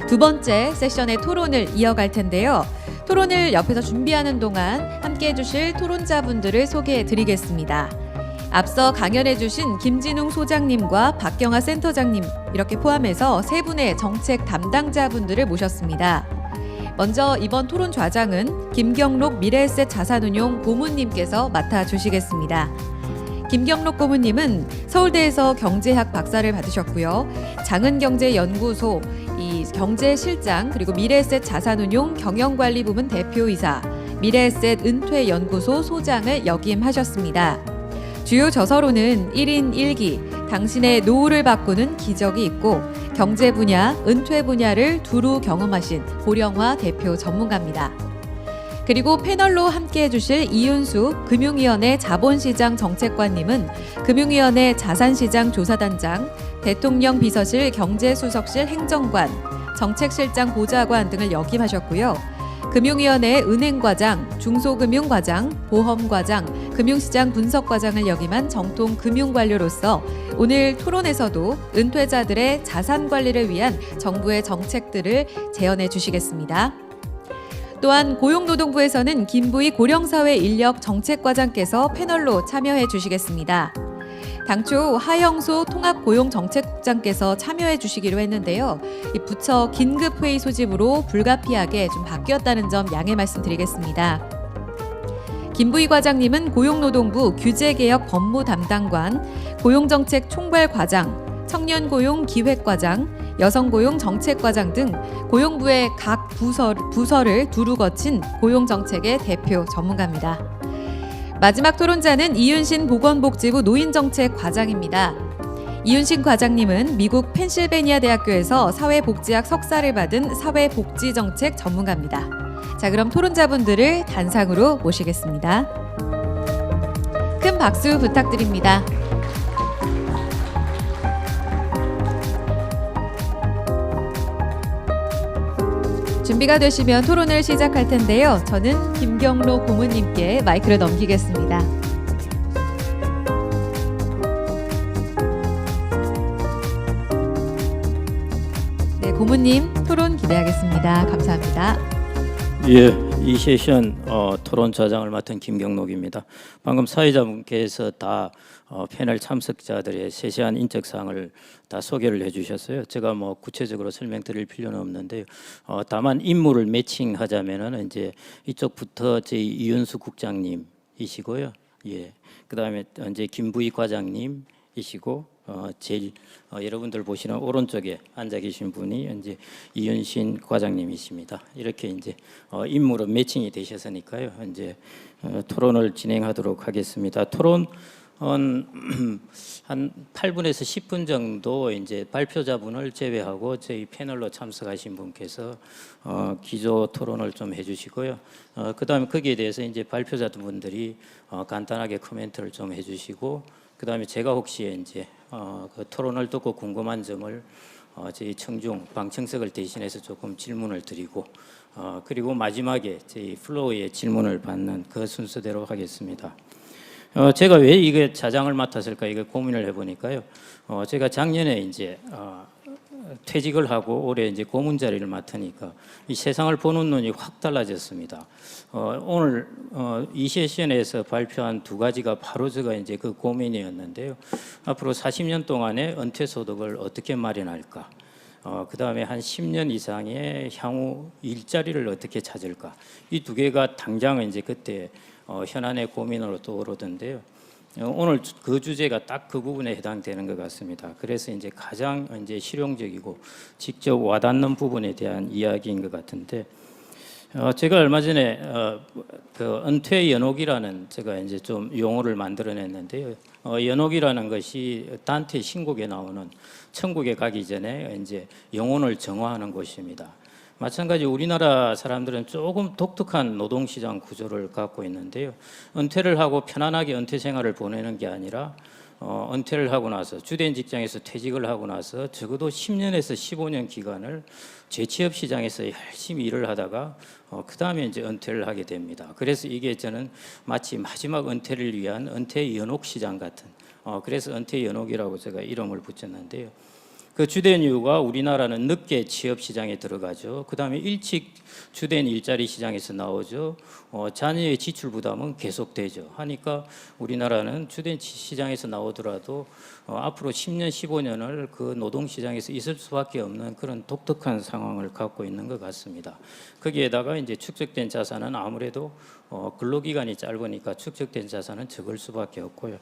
두 번째 세션의 토론을 이어갈 텐데요. 토론을 옆에서 준비하는 동안 함께해 주실 토론자분들을 소개해 드리겠습니다. 앞서 강연해 주신 김진웅 소장님과 박경아 센터장님 이렇게 포함해서 세 분의 정책 담당자분들을 모셨습니다. 먼저 이번 토론 좌장은 김경록 미래에셋 자산운용 고문님께서 맡아주시겠습니다. 김경록 고문님은 서울대에서 경제학 박사를 받으셨고요. 장은경제연구소 이 경제실장 그리고 미래에셋 자산운용 경영관리부문 대표이사, 미래에셋 은퇴연구소 소장을 역임하셨습니다. 주요 저서로는 1인 1기, 당신의 노후를 바꾸는 기적이 있고 경제 분야, 은퇴 분야를 두루 경험하신 고령화 대표 전문가입니다. 그리고 패널로 함께해 주실 이윤수 금융위원회 자본시장 정책관님은 금융위원회 자산시장 조사단장, 대통령 비서실 경제수석실 행정관, 정책실장 보좌관 등을 역임하셨고요. 금융위원회 은행과장, 중소금융과장, 보험과장, 금융시장 분석과장을 역임한 정통 금융관료로서 오늘 토론에서도 은퇴자들의 자산관리를 위한 정부의 정책들을 제언해 주시겠습니다. 또한 고용노동부에서는 김부희 고령사회인력정책과장께서 패널로 참여해 주시겠습니다. 당초 하영소 통합고용정책국장께서 참여해 주시기로 했는데요. 이 부처 긴급회의 소집으로 불가피하게 좀 바뀌었다는 점 양해 말씀드리겠습니다. 김부희 과장님은 고용노동부 규제개혁 법무담당관, 고용정책 총괄과장, 청년고용기획과장, 여성고용정책과장 등 고용부의 각 부서를 두루 거친 고용정책의 대표 전문가입니다. 마지막 토론자는 이윤신 보건복지부 노인정책과장입니다. 이윤신 과장님은 미국 펜실베니아 대학교에서 사회복지학 석사를 받은 사회복지정책 전문가입니다. 자, 그럼 토론자분들을 단상으로 모시겠습니다. 큰 박수 부탁드립니다. 준비가 되시면 토론을 시작할 텐데요. 저는 김경록 고문님께 마이크를 넘기겠습니다. 네, 고문님 토론 기대하겠습니다. 감사합니다. 예, 이 세션 토론 좌장을 맡은 김경록입니다. 방금 사회자분께서 다 패널 참석자들의 세세한 인적사항을 다 소개를 해주셨어요. 제가 뭐 구체적으로 설명드릴 필요는 없는데요. 다만 인물을 매칭하자면은 이제 이쪽부터 제 이윤수 국장님이시고요. 예, 그다음에 이제 김부희 과장님이시고. 제일 여러분들 보시는 오른쪽에 앉아 계신 분이 이제 이윤신 과장님이십니다. 이렇게 이제 인물은 매칭이 되셨으니까요. 이제 토론을 진행하도록 하겠습니다. 토론 한 8분에서 10분 정도 이제 발표자분을 제외하고 저희 패널로 참석하신 분께서 기조 토론을 좀 해주시고요. 그다음에 거기에 대해서 이제 발표자분들이 간단하게 코멘트를 좀 해주시고. 그다음에 제가 혹시 이제 그 토론을 듣고 궁금한 점을 저희 청중 방청석을 대신해서 조금 질문을 드리고 그리고 마지막에 저희 플로어의 질문을 받는 그 순서대로 하겠습니다. 제가 왜 이게 좌장을 맡았을까 이거 고민을 해보니까요. 제가 작년에 이제 퇴직을 하고 올해 이제 고문 자리를 맡으니까 이 세상을 보는 눈이 확 달라졌습니다. 오늘 이 세션에서 발표한 두 가지가 바로 제가 이제 그 고민이었는데요. 앞으로 40년 동안의 은퇴 소득을 어떻게 마련할까? 그다음에 한 10년 이상의 향후 일자리를 어떻게 찾을까? 이 두 개가 당장 이제 그때 현안의 고민으로 떠오르던데요. 오늘 그 주제가 딱 그 부분에 해당되는 것 같습니다. 그래서 이제 가장 이제 실용적이고 직접 와닿는 부분에 대한 이야기인 것 같은데, 제가 얼마 전에 그 은퇴 연옥이라는 제가 이제 좀 용어를 만들어냈는데요. 연옥이라는 것이 단테 신곡에 나오는 천국에 가기 전에 이제 영혼을 정화하는 곳입니다. 마찬가지 우리나라 사람들은 조금 독특한 노동시장 구조를 갖고 있는데요. 은퇴를 하고 편안하게 은퇴 생활을 보내는 게 아니라 은퇴를 하고 나서 주된 직장에서 퇴직을 하고 나서 적어도 10년에서 15년 기간을 재취업 시장에서 열심히 일을 하다가 그 다음에 이제 은퇴를 하게 됩니다. 그래서 이게 저는 마치 마지막 은퇴를 위한 은퇴 연옥 시장 같은 그래서 은퇴 연옥이라고 제가 이름을 붙였는데요. 그 주된 이유가 우리나라는 늦게 취업 시장에 들어가죠. 그다음에 일찍 주된 일자리 시장에서 나오죠. 자녀의 지출 부담은 계속되죠. 하니까 우리나라는 주된 시장에서 나오더라도 앞으로 10년, 15년을 그 노동 시장에서 있을 수밖에 없는 그런 독특한 상황을 갖고 있는 것 같습니다. 거기에다가 이제 축적된 자산은 아무래도 근로기간이 짧으니까 축적된 자산은 적을 수밖에 없고요.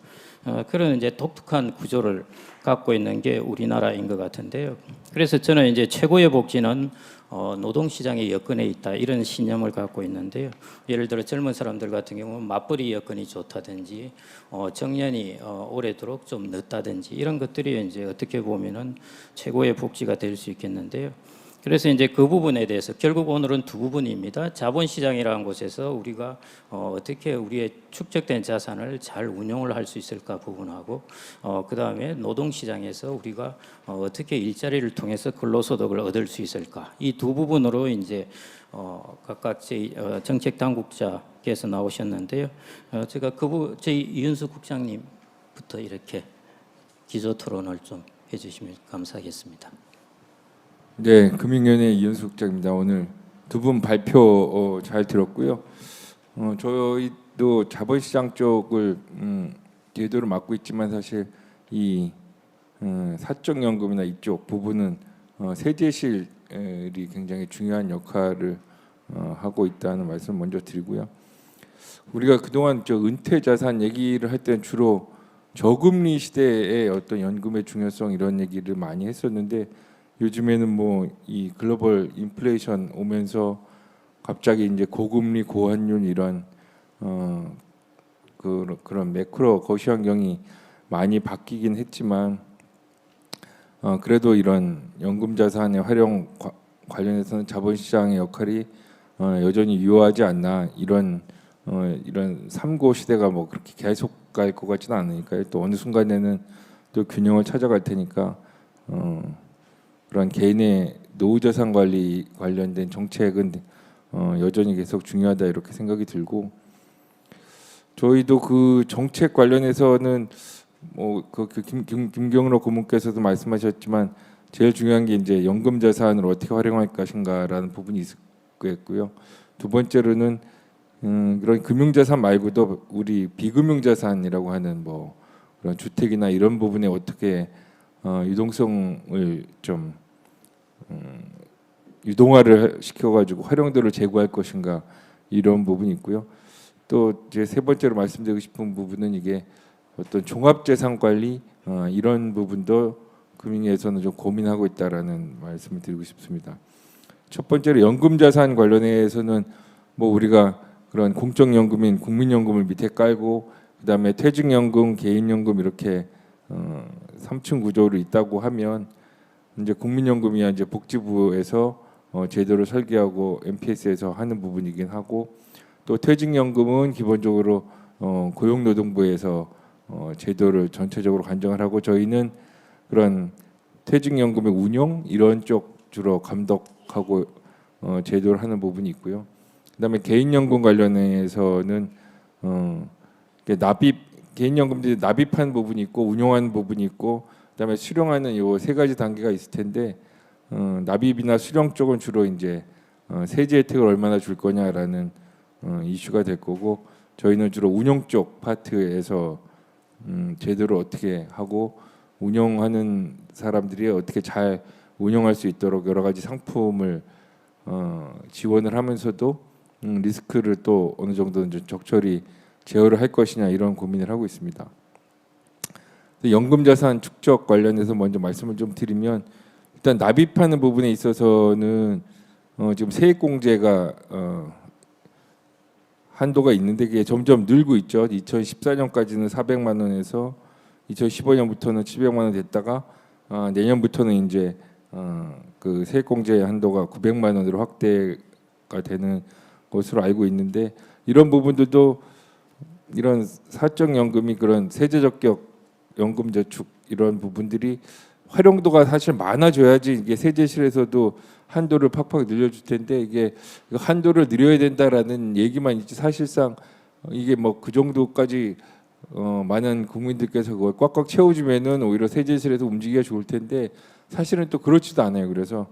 그런 이제 독특한 구조를 갖고 있는 게 우리나라인 것 같은데요. 그래서 저는 이제 최고의 복지는 노동시장의 여건에 있다 이런 신념을 갖고 있는데요. 예를 들어 젊은 사람들 같은 경우는 맞벌이 여건이 좋다든지 정년이 오래도록 좀 늦다든지 이런 것들이 이제 어떻게 보면은 최고의 복지가 될 수 있겠는데요. 그래서 이제 그 부분에 대해서 결국 오늘은 두 부분입니다. 자본시장이라는 곳에서 우리가 어떻게 우리의 축적된 자산을 잘 운용을 할 수 있을까 부분하고 그 다음에 노동시장에서 우리가 어떻게 일자리를 통해서 근로소득을 얻을 수 있을까 이 두 부분으로 이제 각각 정책 당국자께서 나오셨는데요. 제가 저희 이윤수 국장님부터 이렇게 기조 토론을 좀 해주시면 감사하겠습니다. 네, 금융위원회 이윤수 국장입니다. 오늘 두 분 발표 잘 들었고요. 저희도 자본시장 쪽을 제도를 맡고 있지만 사실 이 사적연금이나 이쪽 부분은 세제실이 굉장히 중요한 역할을 하고 있다는 말씀 먼저 드리고요. 우리가 그동안 은퇴 자산 얘기를 할 때는 주로 저금리 시대의 어떤 연금의 중요성 이런 얘기를 많이 했었는데 요즘에는 뭐 이 글로벌 인플레이션 오면서 갑자기 이제 고금리 고환율 이런 그런 매크로 거시 환경이 많이 바뀌긴 했지만 그래도 이런 연금 자산의 활용 관련해서는 자본시장의 역할이 여전히 유효하지 않나 이런 삼고 시대가 뭐 그렇게 계속 갈 것 같지는 않으니까요. 또 어느 순간에는 또 균형을 찾아갈 테니까 그런 개인의 노후 자산 관리 관련된 정책은 여전히 계속 중요하다 이렇게 생각이 들고 저희도 그 정책 관련해서는 김경로 고문께서도 말씀하셨지만 제일 중요한 게 이제 연금 자산을 어떻게 활용할 것인가라는 부분이 있을 거고요. 두 번째로는 그런 금융 자산 말고도 우리 비금융 자산이라고 하는 뭐 그런 주택이나 이런 부분에 어떻게 유동성을 좀 유동화를 시켜가지고 활용도를 제고할 것인가 이런 부분이 있고요. 또 제 세 번째로 말씀드리고 싶은 부분은 이게 어떤 종합재산 관리 이런 부분도 금융위에서는 좀 고민하고 있다라는 말씀을 드리고 싶습니다. 첫 번째로 연금자산 관련해서는 뭐 우리가 그런 공적연금인 국민연금을 밑에 깔고 그다음에 퇴직연금, 개인연금 이렇게 3층 구조로 있다고 하면 이제 국민연금이야 이제 복지부에서 제도를 설계하고 MPS에서 하는 부분이긴 하고 또 퇴직연금은 기본적으로 고용노동부에서 제도를 전체적으로 관장을 하고 저희는 그런 퇴직연금의 운용 이런 쪽 주로 감독하고 제도를 하는 부분이 있고요. 그다음에 개인연금 관련해서는 개인연금들이 납입한 부분이 있고 운용하는 부분이 있고 그다음에 수령하는 요 세 가지 단계가 있을 텐데 납입이나 수령 쪽은 주로 이제 세제 혜택을 얼마나 줄 거냐라는 이슈가 될 거고 저희는 주로 운용 쪽 파트에서 제도를 어떻게 하고 운영하는 사람들이 어떻게 잘 운영할 수 있도록 여러 가지 상품을 지원을 하면서도 리스크를 또 어느 정도 적절히 제어를 할 것이냐 이런 고민을 하고 있습니다. 연금자산 축적 관련해서 먼저 말씀을 좀 드리면 일단 납입하는 부분에 있어서는 지금 세액공제가 한도가 있는데 그게 점점 늘고 있죠. 2014년까지는 400만 원에서 2015년부터는 700만 원 됐다가 내년부터는 이제 그 세액공제 한도가 900만 원으로 확대가 되는 것으로 알고 있는데 이런 부분들도 이런 사적연금이 그런 세제적격 연금저축 이런 부분들이 활용도가 사실 많아져야지 이게 세제실에서도 한도를 팍팍 늘려줄 텐데 이게 한도를 늘려야 된다라는 얘기만 있지 사실상 이게 뭐 그 정도까지 많은 국민들께서 그걸 꽉꽉 채워주면은 오히려 세제실에서 움직이기가 좋을 텐데 사실은 또 그렇지도 않아요. 그래서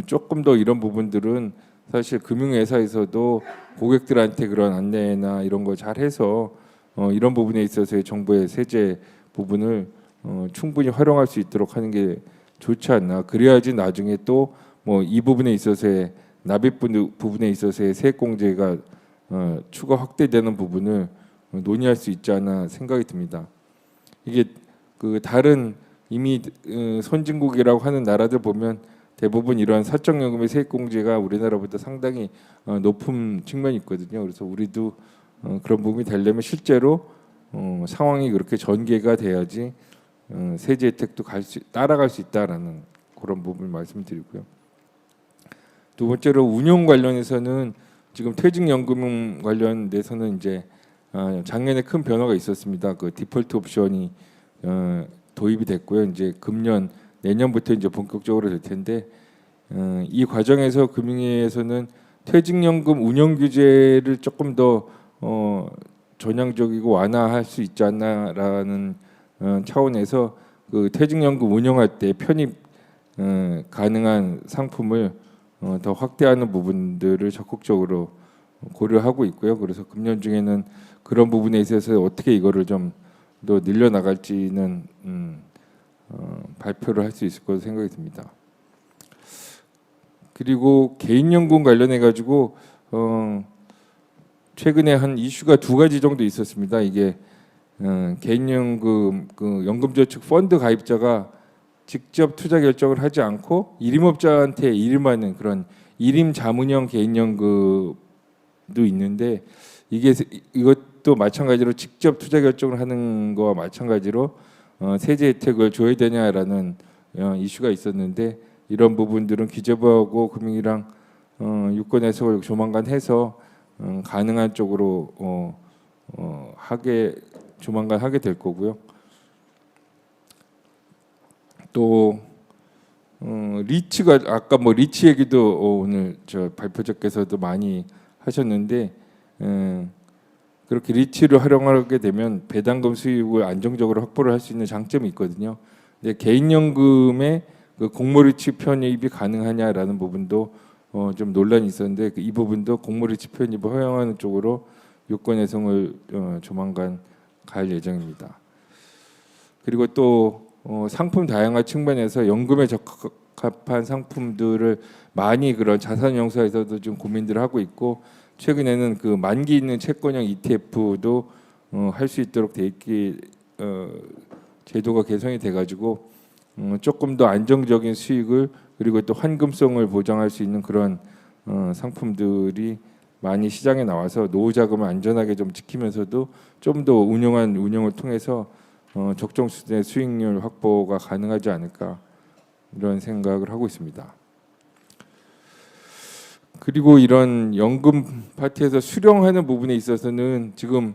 조금 더 이런 부분들은 사실 금융회사에서도 고객들한테 그런 안내나 이런 거 잘해서 이런 부분에 있어서의 정부의 세제 부분을 충분히 활용할 수 있도록 하는 게 좋지 않나. 그래야지 나중에 또 뭐 이 부분에 있어서의 납입 부분에 있어서의 세액공제가 추가 확대되는 부분을 논의할 수 있지 않나 생각이 듭니다. 이게 그 다른 이미 선진국이라고 하는 나라들 보면 대부분 이러한 사적연금의 세액공제가 우리나라보다 상당히 높은 측면이 있거든요. 그래서 우리도 그런 부분이 되려면 실제로 상황이 그렇게 전개가 돼야지 세제 혜택도 따라갈 수 있다라는 그런 부분을 말씀드리고요. 두 번째로 운용 관련해서는 지금 퇴직연금 관련돼서는 이제 작년에 큰 변화가 있었습니다. 그 디폴트 옵션이 도입이 됐고요. 이제 금년 내년부터 이제 본격적으로 될 텐데 이 과정에서 금융위에서는 퇴직연금 운영 규제를 조금 더 전향적이고 완화할 수 있지 않나라는 차원에서 그 퇴직연금 운영할 때 편입 가능한 상품을 더 확대하는 부분들을 적극적으로 고려하고 있고요. 그래서 금년 중에는 그런 부분에 있어서 어떻게 이거를 좀 더 늘려 나갈지는 발표를 할 수 있을 것으로 생각이 듭니다. 그리고 개인연금 관련해 가지고 최근에 한 이슈가 두 가지 정도 있었습니다. 이게 개인연금 그 연금저축 펀드 가입자가 직접 투자 결정을 하지 않고 일임업자한테 일임하는 그런 일임 자문형 개인연금도 있는데 이것도 마찬가지로 직접 투자 결정을 하는 거와 마찬가지로 세제 혜택을 줘야 되냐라는 이슈가 있었는데 이런 부분들은 기재부하고 금융이랑 유권 해석을 조만간 해서 가능한 쪽으로 조만간 하게 될 거고요. 또 리츠가 아까 뭐 리츠 얘기도 오늘 저 발표자께서도 많이 하셨는데 그렇게 리츠를 활용하게 되면 배당금 수익을 안정적으로 확보를 할 수 있는 장점이 있거든요. 근데 개인연금의 그 공모리츠 편입이 가능하냐라는 부분도 좀 논란이 있었는데 이 부분도 공모리츠 편입을 허용하는 쪽으로 유권 해석을 조만간 갈 예정입니다. 그리고 또 상품 다양화 측면에서 연금에 적합한 상품들을 많이 그런 자산운용사에서도 좀 고민들을 하고 있고 최근에는 그 만기 있는 채권형 ETF도 할 수 있도록 돼 있기 제도가 개선이 돼가지고 조금 더 안정적인 수익을 그리고 또 환금성을 보장할 수 있는 그런 상품들이 많이 시장에 나와서 노후 자금을 안전하게 좀 지키면서도 좀 더 운용을 통해서 적정 수준의 수익률 확보가 가능하지 않을까 이런 생각을 하고 있습니다. 그리고 이런 연금 파트에서 수령하는 부분에 있어서는 지금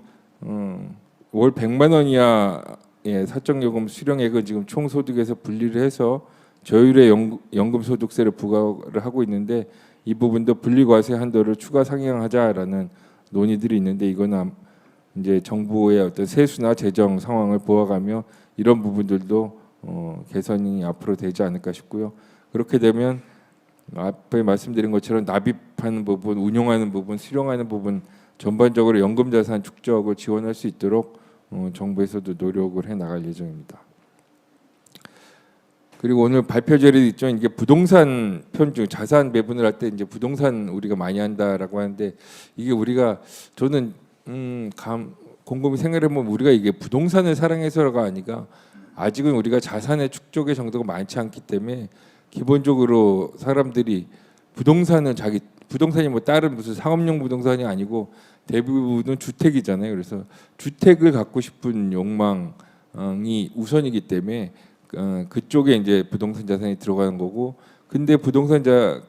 월 100만 원 이하의 사적요금 수령액은 지금 총소득에서 분리를 해서 저율의 연금소득세를 부과를 하고 있는데 이 부분도 분리과세 한도를 추가 상향하자라는 논의들이 있는데 이거는 이제 정부의 어떤 세수나 재정 상황을 보아가며 이런 부분들도 개선이 앞으로 되지 않을까 싶고요. 그렇게 되면 앞에 말씀드린 것처럼 납입하는 부분, 운용하는 부분, 수령하는 부분 전반적으로 연금자산 축적을 지원할 수 있도록 정부에서도 노력을 해 나갈 예정입니다. 그리고 오늘 발표 자료도 있죠. 이게 부동산 편중 자산 배분을 할 때 이제 부동산 우리가 많이 한다라고 하는데 이게 우리가 저는 곰곰이 생각해 보면 우리가 이게 부동산을 사랑해서가 아니라 아직은 우리가 자산의 축적의 정도가 많지 않기 때문에 기본적으로 사람들이 부동산이 뭐 다른 무슨 상업용 부동산이 아니고 대부분은 주택이잖아요. 그래서 주택을 갖고 싶은 욕망이 우선이기 때문에 그쪽에 이제 부동산 자산이 들어가는 거고 근데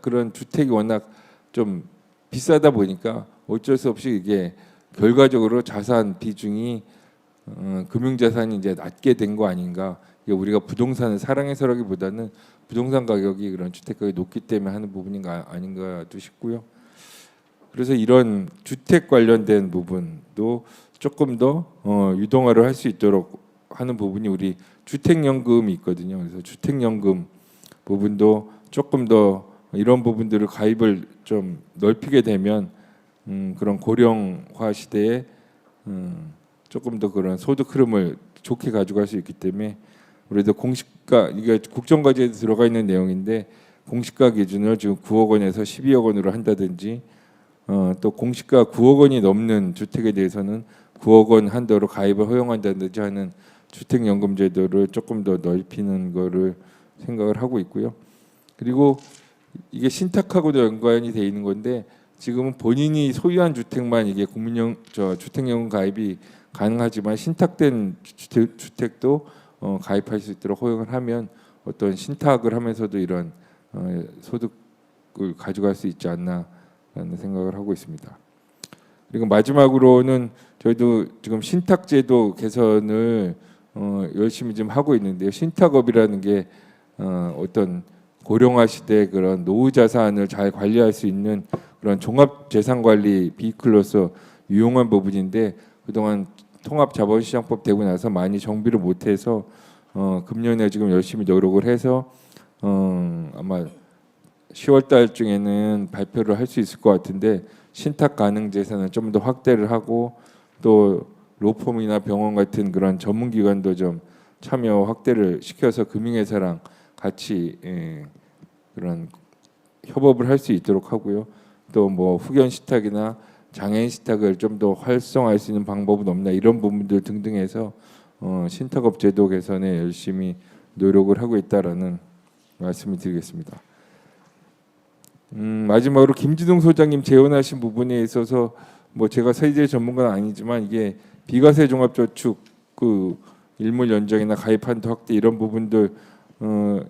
그런 주택이 워낙 좀 비싸다 보니까 어쩔 수 없이 이게 결과적으로 자산 비중이 금융자산이 이제 낮게 된 거 아닌가. 우리가 부동산을 사랑해서라기보다는 부동산 가격이 그런 주택 가격이 높기 때문에 하는 부분인가 아닌가도 싶고요. 그래서 이런 주택 관련된 부분도 조금 더 유동화를 할 수 있도록 하는 부분이 우리 주택연금이 있거든요. 그래서 주택연금 부분도 조금 더 이런 부분들을 가입을 좀 넓히게 되면 그런 고령화 시대에 조금 더 그런 소득 흐름을 좋게 가져갈 수 있기 때문에 우리도 공시가 이게 국정과제에 들어가 있는 내용인데 공시가 기준을 지금 9억 원에서 12억 원으로 한다든지 또 공시가 9억 원이 넘는 주택에 대해서는 9억 원 한도로 가입을 허용한다든지 하는 주택연금 제도를 조금 더 넓히는 거를 생각을 하고 있고요. 그리고 이게 신탁하고도 연관이 돼 있는 건데 지금은 본인이 소유한 주택만 이게 주택연금 가입이 가능하지만 신탁된 주택도 가입할 수 있도록 허용을 하면 어떤 신탁을 하면서도 이런 소득을 가져갈 수 있지 않나라는 생각을 하고 있습니다. 그리고 마지막으로는 저희도 지금 신탁제도 개선을 열심히 좀 하고 있는데요. 신탁업이라는 게 어떤 고령화 시대 그런 노후 자산을 잘 관리할 수 있는 그런 종합 재산 관리 비클로서 유용한 부분인데 그동안 통합자본시장법 되고 나서 많이 정비를 못해서 금년에 지금 열심히 노력을 해서 아마 10월 달중에는 발표를 할 수 있을 것 같은데 신탁 가능 재산을 좀 더 확대를 하고 또 로펌이나 병원 같은 그런 전문 기관도 좀 참여 확대를 시켜서 금융회사랑 같이 그런 협업을 할 수 있도록 하고요. 또 뭐 후견 신탁이나 장애인 신탁을 좀 더 활성화할 수 있는 방법은 없나 이런 부분들 등등해서 신탁업 제도 개선에 열심히 노력을 하고 있다라는 말씀을 드리겠습니다. 마지막으로 김지동 소장님 제언하신 부분에 있어서 뭐 제가 세제 전문가는 아니지만 이게 비과세 종합저축 그 일몰 연장이나 가입 한도 확대 이런 부분들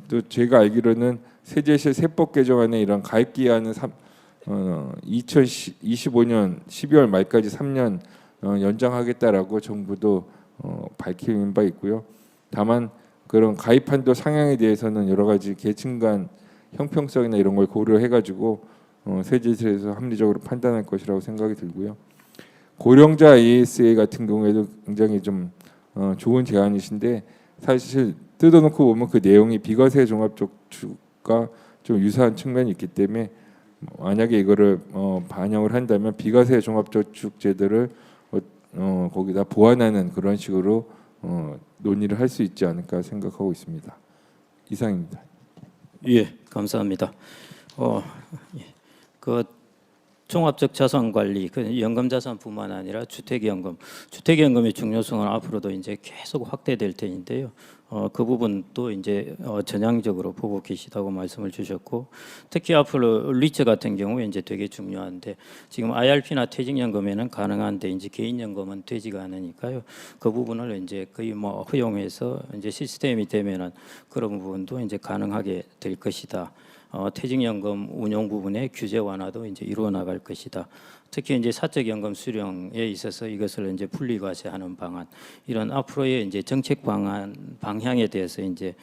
또 제가 알기로는 세제실 세법 개정안에 이런 가입 기한은 2025년 12월 말까지 3년 연장하겠다라고 정부도 밝힌 바 있고요. 다만 그런 가입 한도 상향에 대해서는 여러 가지 계층 간 형평성이나 이런 걸 고려해가지고 세제실에서 합리적으로 판단할 것이라고 생각이 들고요. 고령자 ASA 같은 경우에도 굉장히 좀 좋은 제안이신데 사실 뜯어놓고 보면 그 내용이 비과세 종합저축과 좀 유사한 측면이 있기 때문에 만약에 이거를 반영을 한다면 비과세 종합저축 제도를 거기다 보완하는 그런 식으로 논의를 할 수 있지 않을까 생각하고 있습니다. 이상입니다. 예, 감사합니다. 예. 그 종합적 자산 관리, 그 연금 자산뿐만 아니라 주택연금의 중요성은 앞으로도 이제 계속 확대될 텐데요. 그 부분도 이제 전향적으로 보고 계시다고 말씀을 주셨고, 특히 앞으로 리츠 같은 경우에 이제 되게 중요한데 지금 IRP나 퇴직연금에는 가능한데 이제 개인연금은 되지가 않으니까요. 그 부분을 이제 거의 뭐 허용해서 이제 시스템이 되면은 그런 부분도 이제 가능하게 될 것이다. 퇴직연금 운용 부분의 규제 완화도 이제 이루어 나갈 것이다. 특히 이제 사적연금 수령에 있어서 이것을 이제 분리과세하는 방안, 이런 앞으로의 이제 정책 방향에 대해서 이제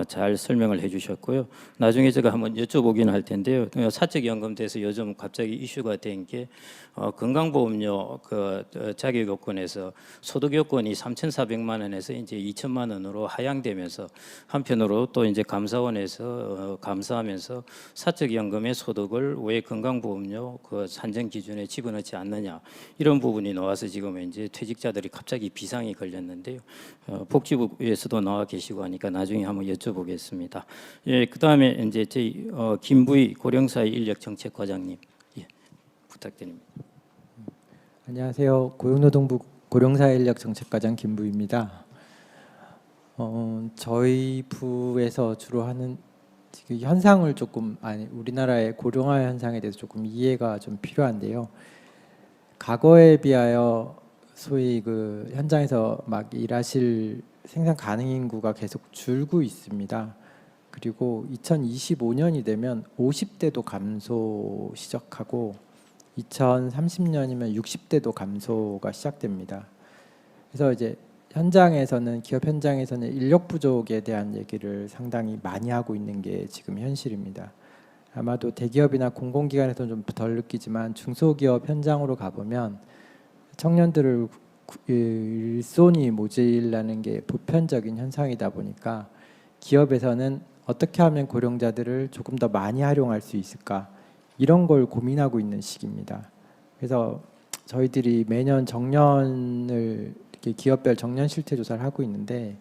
잘 설명을 해주셨고요. 나중에 제가 한번 여쭤보긴 할 텐데요. 사적연금 대해서 요즘 갑자기 이슈가 된 게 건강보험료 그 자격 요건에서 소득 요건이 3,400만 원에서 이제 2천만 원으로 하향되면서 한편으로 또 이제 감사원에서 감사하면서 사적연금의 소득을 왜 건강보험료 그 산정 기준에 집어넣지 않느냐 이런 부분이 나와서 지금 이제 퇴직자들이 갑자기 비상이 걸렸는데요. 복지부에서도 나와 계시고 하니까 나중에 한번 여쭤보겠습니다. 예, 그 다음에 이제 저희 김부희 고령사회 인력정책과장님, 예, 부탁드립니다. 안녕하세요. 고용노동부 고령사회인력정책과장 김부입니다. 저희 부에서 주로 하는 지금 현상을 조금 우리나라의 고령화 현상에 대해서 조금 이해가 좀 필요한데요. 과거에 비하여 소위 그 현장에서 막 일하실 생산 가능 인구가 계속 줄고 있습니다. 그리고 2025년이 되면 50대도 감소 시작하고 2030년이면 60대도 감소가 시작됩니다. 그래서 이제 현장에서는 기업 현장에서는 인력 부족에 대한 얘기를 상당히 많이 하고 있는 게 지금 현실입니다. 아마도 대기업이나 공공기관에서는 좀 덜 느끼지만 중소기업 현장으로 가보면 청년들을 일손이 모자라는 게 보편적인 현상이다 보니까 기업에서는 어떻게 하면 고령자들을 조금 더 많이 활용할 수 있을까 이런 걸 고민하고 있는 시기입니다. 그래서 저희들이 매년 정년을 이렇게 기업별 정년 실태 조사를 하고 있는데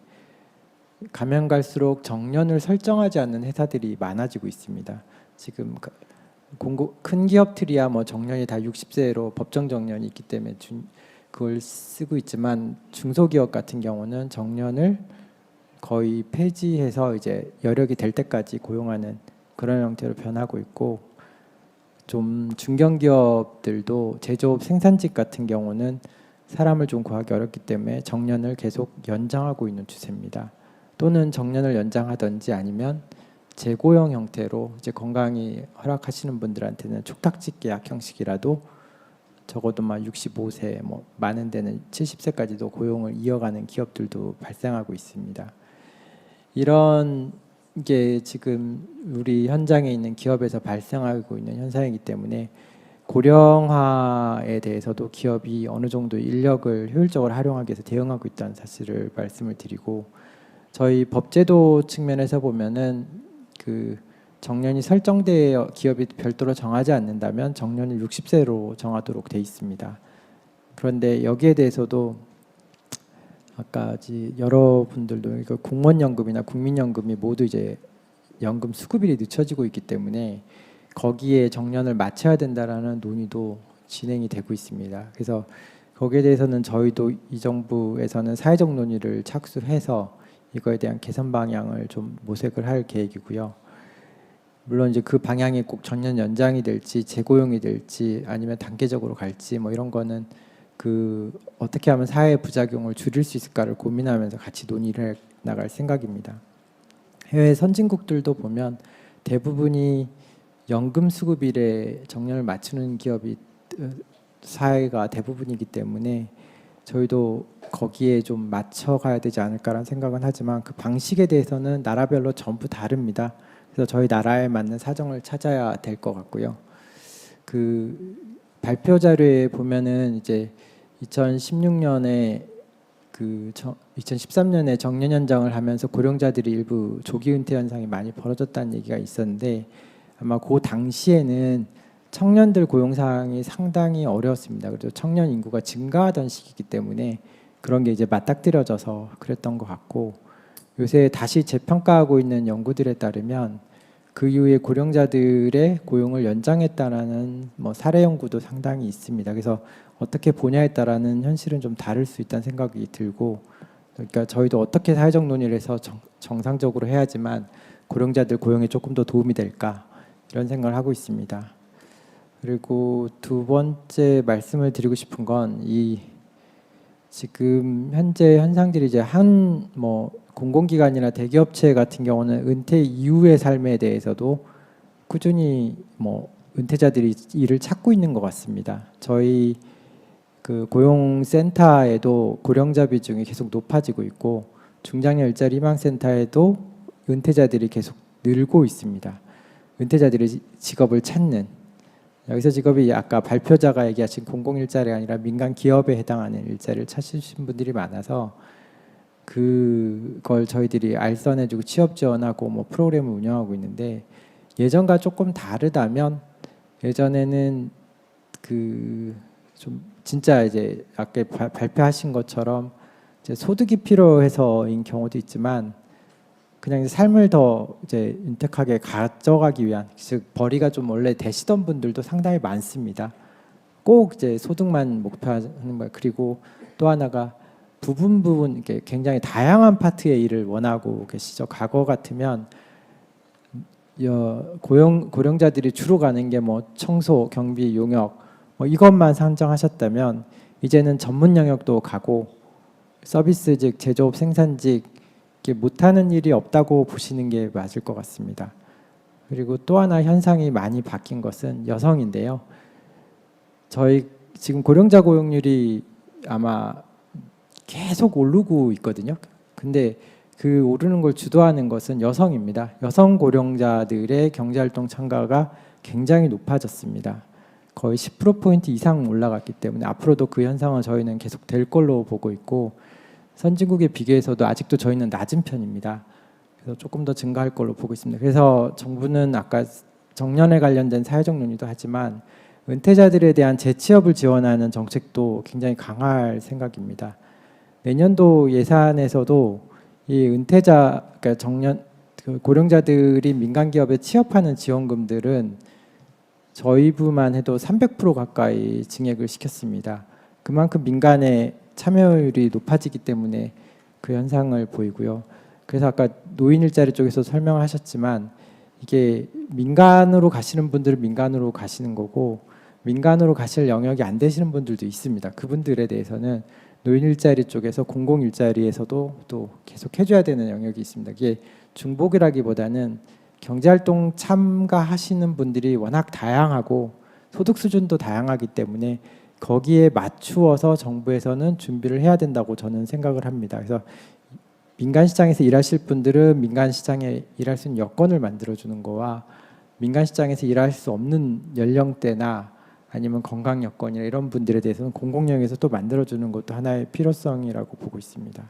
가면 갈수록 정년을 설정하지 않는 회사들이 많아지고 있습니다. 지금 큰 기업들이야 뭐 정년이 다 60세로 법정 정년이 있기 때문에 그걸 쓰고 있지만 중소기업 같은 경우는 정년을 거의 폐지해서 이제 여력이 될 때까지 고용하는 그런 형태로 변하고 있고, 좀 중견기업들도 제조업 생산직 같은 경우는 사람을 좀 구하기 어렵기 때문에 정년을 계속 연장하고 있는 추세입니다. 또는 정년을 연장하든지 아니면 재고용 형태로 이제 건강이 허락하시는 분들한테는 촉탁직 계약 형식이라도 적어도 막 65세, 뭐 많은 데는 70세까지도 고용을 이어가는 기업들도 발생하고 있습니다. 이런 게 지금 우리 현장에 있는 기업에서 발생하고 있는 현상이기 때문에 고령화에 대해서도 기업이 어느 정도 인력을 효율적으로 활용하기 위해서 대응하고 있다는 사실을 말씀을 드리고, 저희 법제도 측면에서 보면은 그 정년이 설정되어 기업이 별도로 정하지 않는다면 정년을 60세로 정하도록 돼 있습니다. 그런데 여기에 대해서도 아까 여러분들도 공무원연금이나 국민연금이 모두 이제 연금 수급일이 늦춰지고 있기 때문에 거기에 정년을 맞춰야 된다라는 논의도 진행이 되고 있습니다. 그래서 거기에 대해서는 저희도 이 정부에서는 사회적 논의를 착수해서 이거에 대한 개선 방향을 좀 모색을 할 계획이고요. 물론 이제 그 방향이 꼭 정년 연장이 될지 재고용이 될지 아니면 단계적으로 갈지 뭐 이런 거는 어떻게 하면 사회 부작용을 줄일 수 있을까를 고민하면서 같이 논의를 해 나갈 생각입니다. 해외 선진국들도 보면 대부분이 연금 수급일에 정년을 맞추는 기업이 사회가 대부분이기 때문에 저희도 거기에 좀 맞춰가야 되지 않을까라는 생각은 하지만 그 방식에 대해서는 나라별로 전부 다릅니다. 그래서 저희 나라에 맞는 사정을 찾아야 될 것 같고요. 그 발표 자료에 보면은 이제 2016년에 2013년에 정년 연장을 하면서 고령자들이 일부 조기 은퇴 현상이 많이 벌어졌다는 얘기가 있었는데, 아마 그 당시에는 청년들 고용 상황이 상당히 어려웠습니다. 그래서 청년 인구가 증가하던 시기이기 때문에 그런 게 이제 맞닥뜨려져서 그랬던 것 같고, 요새 다시 재평가하고 있는 연구들에 따르면 그 이후에 고령자들의 고용을 연장했다라는 뭐 사례 연구도 상당히 있습니다. 그래서 어떻게 보냐에 따라는 현실은 좀 다를 수 있다는 생각이 들고, 그러니까 저희도 어떻게 사회적 논의를 해서 정상적으로 해야지만 고령자들 고용에 조금 더 도움이 될까 이런 생각을 하고 있습니다. 그리고 두 번째 말씀을 드리고 싶은 건 지금 현재 현상들이 이제 뭐 공공기관이나 대기업체 같은 경우는 은퇴 이후의 삶에 대해서도 꾸준히 뭐 은퇴자들이 일을 찾고 있는 것 같습니다. 저희 그 고용센터에도 고령자 비중이 계속 높아지고 있고, 중장년 일자리 희망센터에도 은퇴자들이 계속 늘고 있습니다. 은퇴자들이 직업을 찾는, 여기서 직업이 아까 발표자가 얘기하신 공공일자리가 아니라 민간 기업에 해당하는 일자리를 찾으신 분들이 많아서 그걸 저희들이 알선해주고 취업 지원하고 뭐 프로그램을 운영하고 있는데, 예전과 조금 다르다면 예전에는 좀 진짜 이제 아까 발표하신 것처럼 이제 소득이 필요해서인 경우도 있지만 그냥 삶을 더 이제 윤택하게 가져가기 위한, 즉 벌이가 좀 원래 되시던 분들도 상당히 많습니다. 꼭 이제 소득만 목표하는 거예요. 그리고 또 하나가 부분 이렇게 굉장히 다양한 파트의 일을 원하고 계시죠. 과거 같으면 고령자들이 주로 가는 게 뭐 청소, 경비, 용역 뭐 이것만 상정하셨다면 이제는 전문 영역도 가고 서비스직, 제조업, 생산직 못하는 일이 없다고 보시는 게 맞을 것 같습니다. 그리고 또 하나 현상이 많이 바뀐 것은 여성인데요. 저희 지금 고령자 고용률이 아마 계속 오르고 있거든요. 근데 그 오르는 걸 주도하는 것은 여성입니다. 여성 고령자들의 경제활동 참가가 굉장히 높아졌습니다. 거의 10%포인트 이상 올라갔기 때문에 앞으로도 그 현상은 저희는 계속 될 걸로 보고 있고, 선진국에 비교해서도 아직도 저희는 낮은 편입니다. 그래서 조금 더 증가할 걸로 보고 있습니다. 그래서 정부는 아까 정년에 관련된 사회적 논의도 하지만 은퇴자들에 대한 재취업을 지원하는 정책도 굉장히 강화할 생각입니다. 내년도 예산에서도 이 은퇴자, 그러니까 그 고령자들이 민간 기업에 취업하는 지원금들은 저희 부만 해도 300% 가까이 증액을 시켰습니다. 그만큼 민간의 참여율이 높아지기 때문에 그 현상을 보이고요. 그래서 아까 노인 일자리 쪽에서 설명을 하셨지만 이게 민간으로 가시는 분들은 민간으로 가시는 거고 민간으로 가실 영역이 안 되시는 분들도 있습니다. 그분들에 대해서는 노인 일자리 쪽에서 공공 일자리에서도 또 계속 해줘야 되는 영역이 있습니다. 이게 중복이라기보다는 경제활동 참가하시는 분들이 워낙 다양하고 소득 수준도 다양하기 때문에 거기에 맞추어서 정부에서는 준비를 해야 된다고 저는 생각을 합니다. 그래서 민간 시장에서 일하실 분들은 민간 시장에 일할 수 있는 여건을 만들어주는 거와 민간 시장에서 일할 수 없는 연령대나 아니면 건강 여건이나 이런 분들에 대해서는 공공영역에서 또 만들어주는 것도 하나의 필요성이라고 보고 있습니다.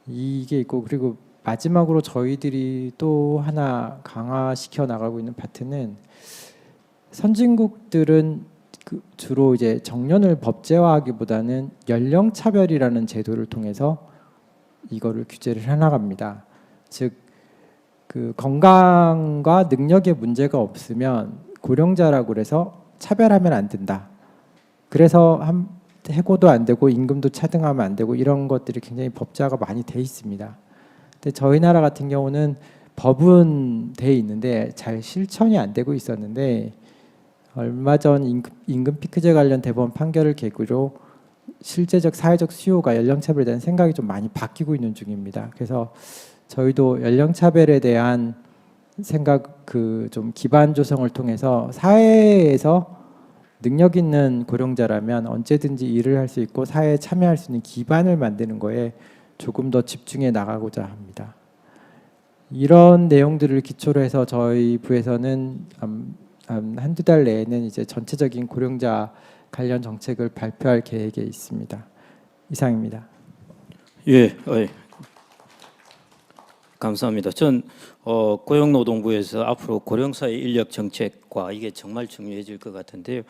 이게 있고 그리고 마지막으로 저희들이 또 하나 강화시켜 나가고 있는 파트는 선진국들은 주로 이제 정년을 법제화하기보다는 연령 차별이라는 제도를 통해서 이거를 규제를 해나갑니다. 즉 그 건강과 능력에 문제가 없으면 고령자라고 그래서 차별하면 안 된다. 그래서 해고도 안 되고 임금도 차등하면 안 되고 이런 것들이 굉장히 법제화가 많이 돼 있습니다. 근데 저희 나라 같은 경우는 법은 돼 있는데 잘 실천이 안 되고 있었는데 얼마 전 임금 피크제 관련 대법원 판결을 계기로 실제적 사회적 수요가 연령차별에 대한 생각이 좀 많이 바뀌고 있는 중입니다. 그래서 저희도 연령차별에 대한 생각 좀 기반 조성을 통해서 사회에서 능력 있는 고령자라면 언제든지 일을 할 수 있고 사회에 참여할 수 있는 기반을 만드는 거에 조금 더 집중해 나가고자 합니다. 이런 내용들을 기초로 해서 저희 부에서는 한두 달 내에는 이제 전체적인 고령자 관련 정책을 발표할 계획에 있습니다. 이상입니다. 예, 감사합니다. 전 고용노동부에서 앞으로 고령사회 인력 정책과 이게 정말 중요해질 것 같은데요.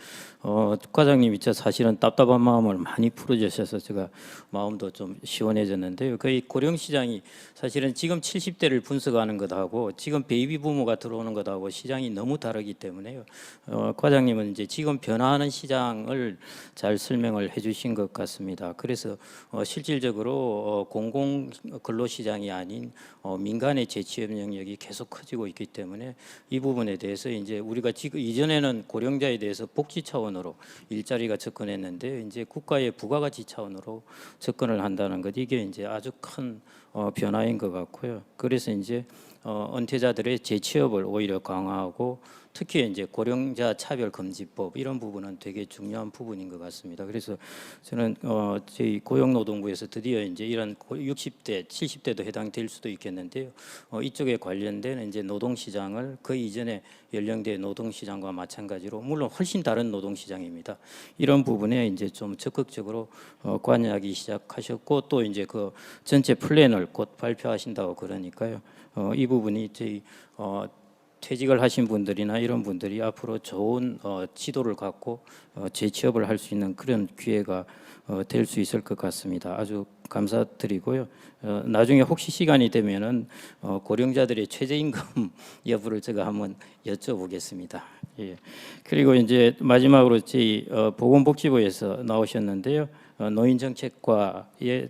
과장님이 사실은 답답한 마음을 많이 풀어주셔서 제가 마음도 좀 시원해졌는데요. 이 고령 시장이 사실은 지금 70대를 분석하는 것하고 지금 베이비 부모가 들어오는 것하고 시장이 너무 다르기 때문에요. 과장님은 이제 지금 변화하는 시장을 잘 설명을 해주신 것 같습니다. 그래서 실질적으로 공공 근로 시장이 아닌 민간의 재취업 영역이 계속 커지고 있기 때문에 이 부분에 대해서 이제 우리가 지금 이전에는 고령자에 대해서 복지 차원으로 일자리가 접근했는데 이제 국가의 부가가치 차원으로 접근을 한다는 것 이게 이제 아주 큰 변화인 것 같고요. 그래서 이제 은퇴자들의 재취업을 오히려 강화하고 특히 이제 고령자 차별 금지법 이런 부분은 되게 중요한 부분인 것 같습니다. 그래서 저는 저희 고용노동부에서 드디어 이제 이런 60대, 70대도 해당될 수도 있겠는데요. 이쪽에 관련된 이제 노동시장을 그 이전에 연령대 노동시장과 마찬가지로 물론 훨씬 다른 노동시장입니다. 이런 부분에 이제 좀 적극적으로 관여하기 시작하셨고 또 이제 그 전체 플랜을 곧 발표하신다고 그러니까요. 이 부분이 저희 퇴직을 하신 분들이나 이런 분들이 앞으로 좋은 지도를 갖고 재취업을 할 수 있는 그런 기회가 될 수 있을 것 같습니다. 아주 감사드리고요. 나중에 혹시 시간이 되면은 고령자들의 최저임금 여부를 제가 한번 여쭤보겠습니다. 예. 그리고 이제 마지막으로 저희 보건복지부에서 나오셨는데요. 노인정책과의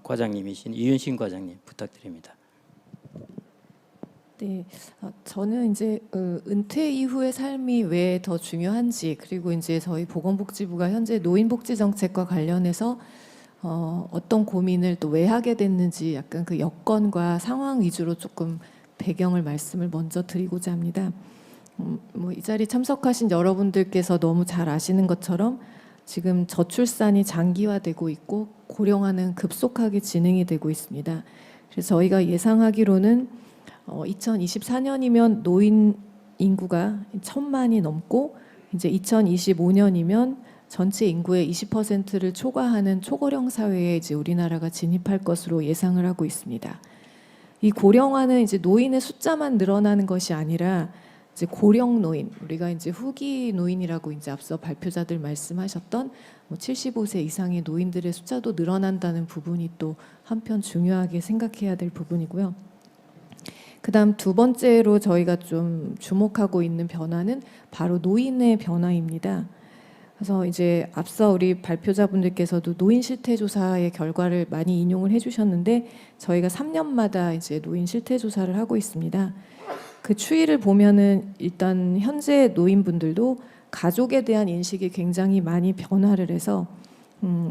과장님이신 이윤신 과장님 부탁드립니다. 네, 저는 이제 은퇴 이후의 삶이 왜 더 중요한지 그리고 이제 저희 보건복지부가 현재 노인복지 정책과 관련해서 어떤 고민을 또 왜 하게 됐는지 약간 그 여건과 상황 위주로 조금 배경을 말씀을 먼저 드리고자 합니다. 뭐 이 자리 참석하신 여러분들께서 너무 잘 아시는 것처럼 지금 저출산이 장기화되고 있고 고령화는 급속하게 진행이 되고 있습니다. 그래서 저희가 예상하기로는 2024년이면 노인 인구가 1,000만이 넘고 이제 2025년이면 전체 인구의 20%를 초과하는 초고령 사회에 이제 우리나라가 진입할 것으로 예상을 하고 있습니다. 이 고령화는 이제 노인의 숫자만 늘어나는 것이 아니라 이제 고령 노인, 우리가 이제 후기 노인이라고 이제 앞서 발표자들 말씀하셨던 75세 이상의 노인들의 숫자도 늘어난다는 부분이 또 한편 중요하게 생각해야 될 부분이고요. 그다음 두 번째로 저희가 좀 주목하고 있는 변화는 바로 노인의 변화입니다. 그래서 이제 앞서 우리 발표자분들께서도 노인 실태 조사의 결과를 많이 인용을 해주셨는데 저희가 3년마다 이제 노인 실태 조사를 하고 있습니다. 그 추이를 보면은 일단 현재 노인분들도 가족에 대한 인식이 굉장히 많이 변화를 해서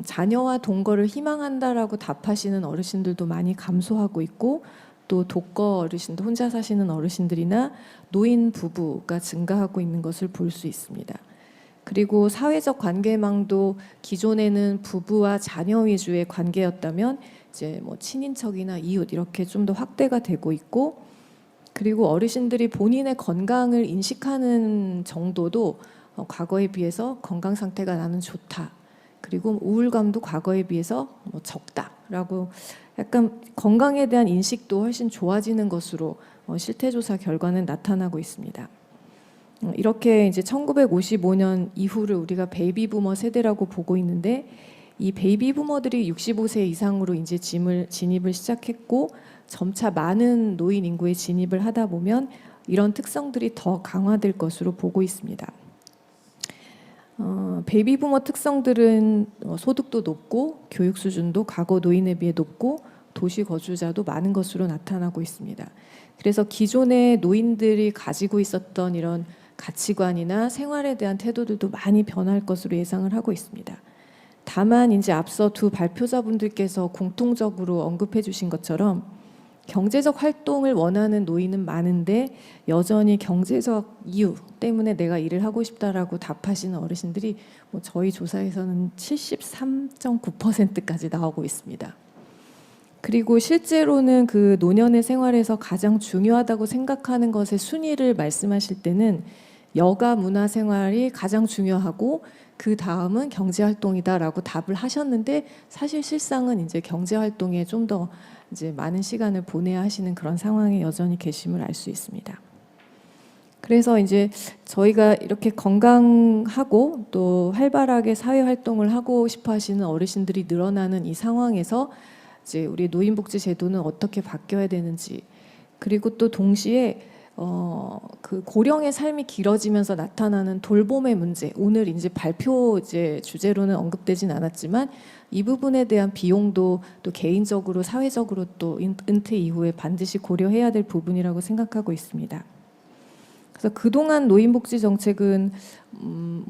자녀와 동거를 희망한다라고 답하시는 어르신들도 많이 감소하고 있고 또 독거 어르신들, 혼자 사시는 어르신들이나 노인 부부가 증가하고 있는 것을 볼 수 있습니다. 그리고 사회적 관계망도 기존에는 부부와 자녀 위주의 관계였다면 이제 뭐 친인척이나 이웃 이렇게 좀 더 확대가 되고 있고 그리고 어르신들이 본인의 건강을 인식하는 정도도 과거에 비해서 건강 상태가 나는 좋다. 그리고 우울감도 과거에 비해서 뭐 적다라고 약간 건강에 대한 인식도 훨씬 좋아지는 것으로 실태조사 결과는 나타나고 있습니다. 이렇게 이제 1955년 이후를 우리가 베이비부머 세대라고 보고 있는데 이 베이비부머들이 65세 이상으로 이제 진입을 시작했고 점차 많은 노인 인구에 진입을 하다 보면 이런 특성들이 더 강화될 것으로 보고 있습니다. 베이비부머 특성들은 소득도 높고 교육 수준도 과거 노인에 비해 높고 도시 거주자도 많은 것으로 나타나고 있습니다. 그래서 기존의 노인들이 가지고 있었던 이런 가치관이나 생활에 대한 태도들도 많이 변할 것으로 예상을 하고 있습니다. 다만 이제 앞서 두 발표자분들께서 공통적으로 언급해 주신 것처럼 경제적 활동을 원하는 노인은 많은데 여전히 경제적 이유 때문에 내가 일을 하고 싶다라고 답하시는 어르신들이 저희 조사에서는 73.9%까지 나오고 있습니다. 그리고 실제로는 그 노년의 생활에서 가장 중요하다고 생각하는 것의 순위를 말씀하실 때는 여가 문화 생활이 가장 중요하고 그 다음은 경제 활동이다라고 답을 하셨는데 사실 실상은 이제 경제 활동에 좀 더 이제 많은 시간을 보내야 하시는 그런 상황에 여전히 계심을 알 수 있습니다. 그래서 이제 저희가 이렇게 건강하고 또 활발하게 사회 활동을 하고 싶어 하시는 어르신들이 늘어나는 이 상황에서 이제 우리 노인복지 제도는 어떻게 바뀌어야 되는지 그리고 또 동시에 그 고령의 삶이 길어지면서 나타나는 돌봄의 문제 오늘 이제 발표 이제 주제로는 언급되진 않았지만 이 부분에 대한 비용도 또 개인적으로 사회적으로 또 은퇴 이후에 반드시 고려해야 될 부분이라고 생각하고 있습니다. 그래서 그동안 노인복지 정책은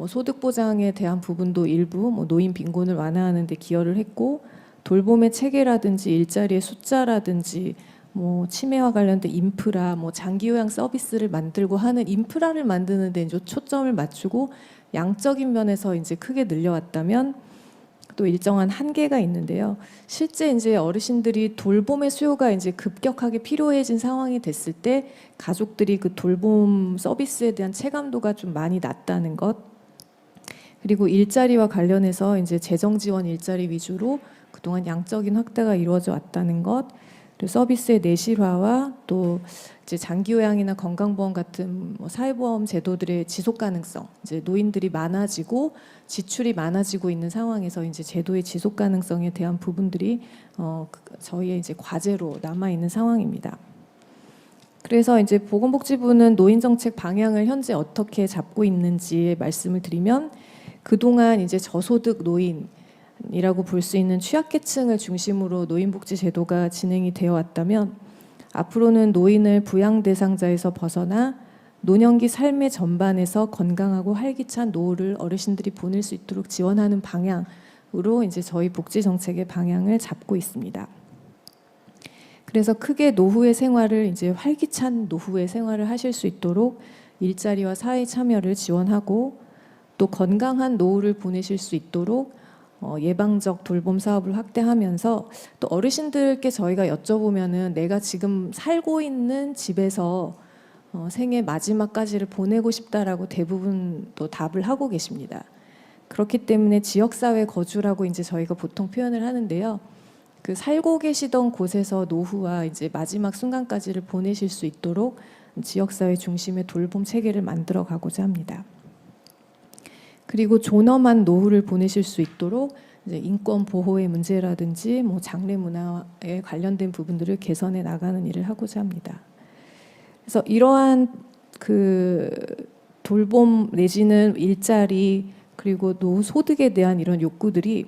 소득 보장에 대한 부분도 일부 노인 빈곤을 완화하는 데 기여를 했고 돌봄의 체계라든지 일자리의 숫자라든지 치매와 관련된 인프라, 장기 요양 서비스를 만들고 하는 인프라를 만드는 데 이제 초점을 맞추고 양적인 면에서 이제 크게 늘려왔다면 또 일정한 한계가 있는데요. 실제 이제 어르신들이 돌봄의 수요가 이제 급격하게 필요해진 상황이 됐을 때 가족들이 그 돌봄 서비스에 대한 체감도가 좀 많이 낮다는 것. 그리고 일자리와 관련해서 이제 재정 지원 일자리 위주로 그동안 양적인 확대가 이루어져 왔다는 것. 그리고 서비스의 내실화와 또 이제 장기요양이나 건강보험 같은 사회보험 제도들의 지속 가능성, 이제 노인들이 많아지고 지출이 많아지고 있는 상황에서 이제 제도의 지속 가능성에 대한 부분들이 저희의 이제 과제로 남아 있는 상황입니다. 그래서 이제 보건복지부는 노인정책 방향을 현재 어떻게 잡고 있는지의 말씀을 드리면 그동안 이제 저소득 노인이라고 볼 수 있는 취약계층을 중심으로 노인복지 제도가 진행이 되어 왔다면 앞으로는 노인을 부양 대상자에서 벗어나 노년기 삶의 전반에서 건강하고 활기찬 노후를 어르신들이 보낼 수 있도록 지원하는 방향으로 이제 저희 복지 정책의 방향을 잡고 있습니다. 그래서 크게 노후의 생활을 이제 활기찬 노후의 생활을 하실 수 있도록 일자리와 사회 참여를 지원하고 또 건강한 노후를 보내실 수 있도록 예방적 돌봄 사업을 확대하면서 또 어르신들께 저희가 여쭤보면은 내가 지금 살고 있는 집에서 생애 마지막까지를 보내고 싶다라고 대부분 또 답을 하고 계십니다. 그렇기 때문에 지역사회 거주라고 이제 저희가 보통 표현을 하는데요. 그 살고 계시던 곳에서 노후와 이제 마지막 순간까지를 보내실 수 있도록 지역사회 중심의 돌봄 체계를 만들어 가고자 합니다. 그리고 존엄한 노후를 보내실 수 있도록 이제 인권 보호의 문제라든지 뭐 장래 문화에 관련된 부분들을 개선해 나가는 일을 하고자 합니다. 그래서 이러한 그 돌봄 내지는 일자리 그리고 노후 소득에 대한 이런 욕구들이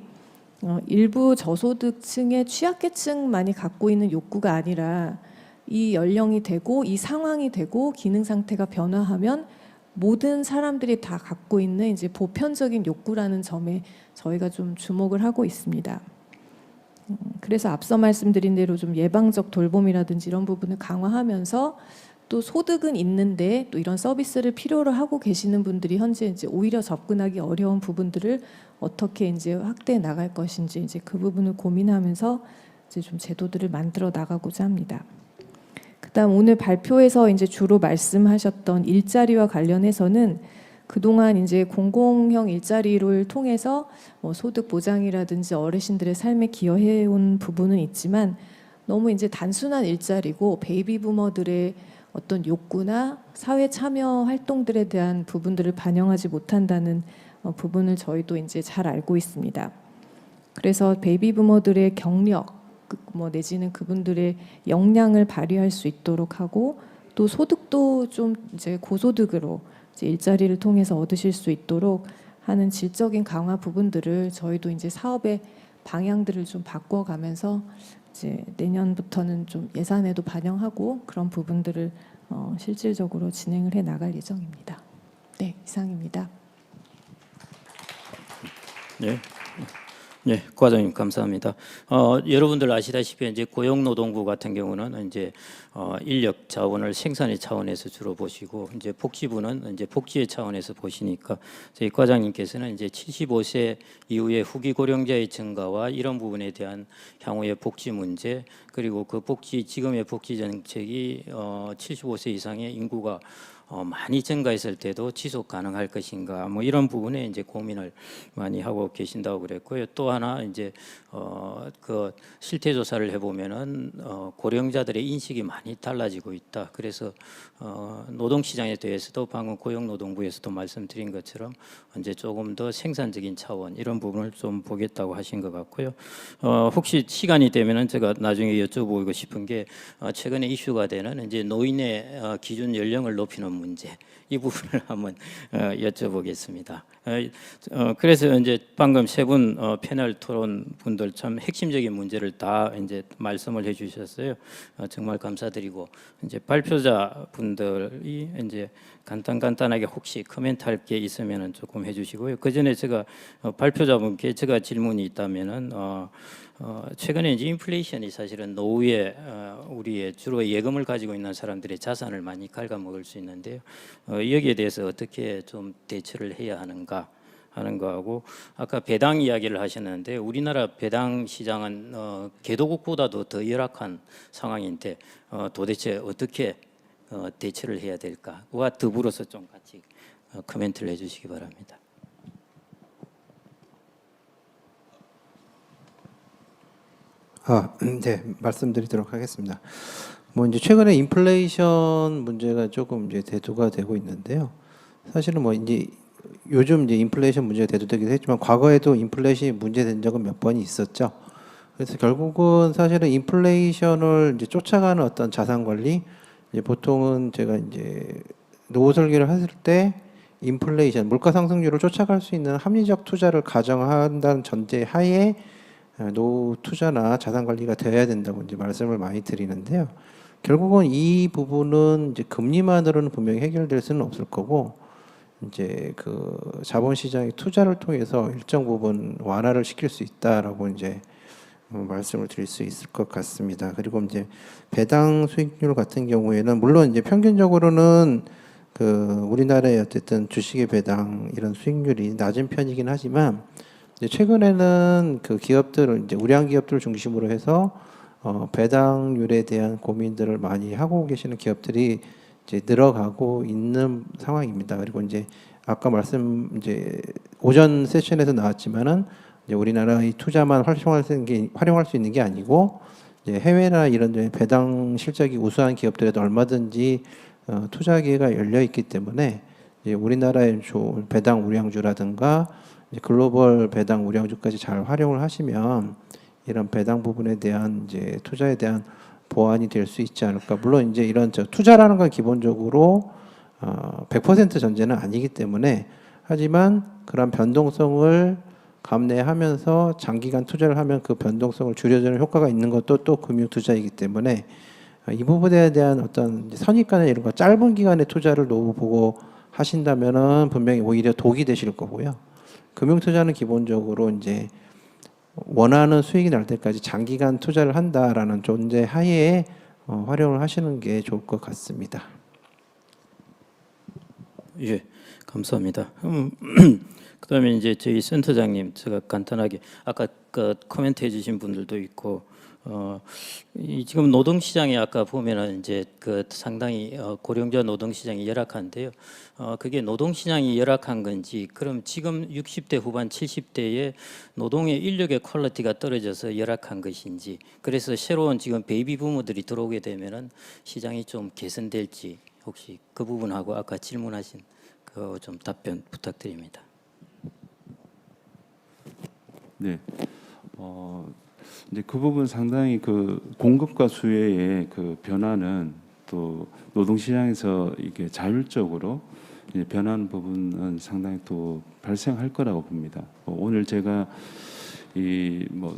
일부 저소득층의 취약계층만이 갖고 있는 욕구가 아니라 이 연령이 되고 이 상황이 되고 기능 상태가 변화하면 모든 사람들이 다 갖고 있는 이제 보편적인 욕구라는 점에 저희가 좀 주목을 하고 있습니다. 그래서 앞서 말씀드린 대로 좀 예방적 돌봄이라든지 이런 부분을 강화하면서 또 소득은 있는데 또 이런 서비스를 필요로 하고 계시는 분들이 현재 이제 오히려 접근하기 어려운 부분들을 어떻게 이제 확대해 나갈 것인지 이제 그 부분을 고민하면서 이제 좀 제도들을 만들어 나가고자 합니다. 그다음 오늘 발표에서 이제 주로 말씀하셨던 일자리와 관련해서는 그동안 이제 공공형 일자리를 통해서 뭐 소득 보장이라든지 어르신들의 삶에 기여해 온 부분은 있지만 너무 이제 단순한 일자리고 베이비 부머들의 어떤 욕구나 사회 참여 활동들에 대한 부분들을 반영하지 못한다는 부분을 저희도 이제 잘 알고 있습니다. 그래서 베이비 부머들의 경력 뭐 내지는 그분들의 역량을 발휘할 수 있도록 하고 또 소득도 좀 이제 고소득으로 이제 일자리를 통해서 얻으실 수 있도록 하는 질적인 강화 부분들을 저희도 이제 사업의 방향들을 좀 바꿔가면서 이제 내년부터는 좀 예산에도 반영하고 그런 부분들을 실질적으로 진행을 해 나갈 예정입니다. 네, 이상입니다. 네. 네, 과장님 감사합니다. 여러분들 아시다시피 이제 고용노동부 같은 경우는 이제 인력 자원을 생산의 차원에서 주로 보시고 이제 복지부는 이제 복지의 차원에서 보시니까 저희 과장님께서는 이제 75세 이후의 후기 고령자의 증가와 이런 부분에 대한 향후의 복지 문제 그리고 그 복지 지금의 복지 정책이 75세 이상의 인구가 많이 증가했을 때도 지속 가능할 것인가 뭐 이런 부분에 이제 고민을 많이 하고 계신다고 그랬고요. 또 하나 이제 그 실태 조사를 해보면은 고령자들의 인식이 많이 달라지고 있다. 그래서 노동 시장에 대해서도 방금 고용노동부에서도 말씀드린 것처럼 이제 조금 더 생산적인 차원 이런 부분을 좀 보겠다고 하신 것 같고요. 혹시 시간이 되면은 제가 나중에 여쭤보고 싶은 게 최근에 이슈가 되는 이제 노인의 기준 연령을 높이는 문제 이 부분을 한번 여쭤보겠습니다. 그래서 이제 방금 세 분 패널 토론 분들 참 핵심적인 문제를 다 이제 말씀을 해주셨어요. 정말 감사드리고 이제 발표자 분들이 이제 간단하게 혹시 코멘트할 게 있으면은 조금 해주시고요. 그 전에 제가 발표자분께 제가 질문이 있다면은. 최근에 이제 인플레이션이 사실은 노후에 우리의 주로 예금을 가지고 있는 사람들의 자산을 많이 갉아먹을 수 있는데요. 여기에 대해서 어떻게 좀 대처를 해야 하는가 하는 거하고 아까 배당 이야기를 하셨는데 우리나라 배당 시장은 개도국보다도 더 열악한 상황인데 도대체 어떻게 대처를 해야 될까와 더불어서 좀 같이 코멘트를 해주시기 바랍니다. 네, 말씀드리도록 하겠습니다. 뭐 이제 최근에 인플레이션 문제가 조금 이제 대두가 되고 있는데요. 사실은 뭐 이제 요즘 이제 인플레이션 문제가 대두되기도 했지만 과거에도 인플레이션이 문제된 적은 몇 번이 있었죠. 그래서 결국은 사실은 인플레이션을 이제 쫓아가는 어떤 자산 관리, 이제 보통은 제가 이제 노후 설계를 했을 때 인플레이션, 물가 상승률을 쫓아갈 수 있는 합리적 투자를 가정한다는 전제 하에 노후 투자나 자산 관리가 되어야 된다고 이제 말씀을 많이 드리는데요. 결국은 이 부분은 이제 금리만으로는 분명히 해결될 수는 없을 거고, 이제 그 자본시장의 투자를 통해서 일정 부분 완화를 시킬 수 있다라고 이제 말씀을 드릴 수 있을 것 같습니다. 그리고 이제 배당 수익률 같은 경우에는 물론 이제 평균적으로는 그 우리나라의 어쨌든 주식의 배당 이런 수익률이 낮은 편이긴 하지만 최근에는 그 기업들을 이제 우량 기업들을 중심으로 해서 배당률에 대한 고민들을 많이 하고 계시는 기업들이 이제 늘어가고 있는 상황입니다. 그리고 이제 아까 이제 오전 세션에서 나왔지만은 이제 우리나라의 투자만 활용할 수 있는 게 아니고 이제 해외나 이런 데 배당 실적이 우수한 기업들에도 얼마든지 투자 기회가 열려 있기 때문에 이제 우리나라의 좋은 배당 우량주라든가 이제 글로벌 배당 우량주까지 잘 활용을 하시면 이런 배당 부분에 대한 이제 투자에 대한 보완이 될 수 있지 않을까. 물론 이제 이런 투자라는 건 기본적으로 100% 전제는 아니기 때문에 하지만 그런 변동성을 감내하면서 장기간 투자를 하면 그 변동성을 줄여주는 효과가 있는 것도 또 금융 투자이기 때문에 이 부분에 대한 어떤 선입관이나 이런 거 짧은 기간의 투자를 노후 보고 하신다면은 분명히 오히려 독이 되실 거고요. 금융 투자는 기본적으로 이제 원하는 수익이 날 때까지 장기간 투자를 한다라는 존재 하에 활용을 하시는 게 좋을 것 같습니다. 예, 감사합니다. 그다음에 이제 저희 센터장님 제가 간단하게 아까 그 코멘트 해주신 분들도 있고 지금 노동시장에 아까 보면은 이제 그 상당히 고령자 노동시장이 열악한데요. 그게 노동시장이 열악한 건지 그럼 지금 60대 후반 70대의 노동의 인력의 퀄리티가 떨어져서 열악한 것인지 그래서 새로운 지금 베이비 부모들이 들어오게 되면은 시장이 좀 개선될지 혹시 그 부분하고 아까 질문하신 그 좀 답변 부탁드립니다. 네. 이제 그 부분 상당히 그 공급과 수요의 그 변화는 또 노동시장에서 이게 자율적으로 이제 변하는 부분은 상당히 또 발생할 거라고 봅니다. 오늘 제가 이 뭐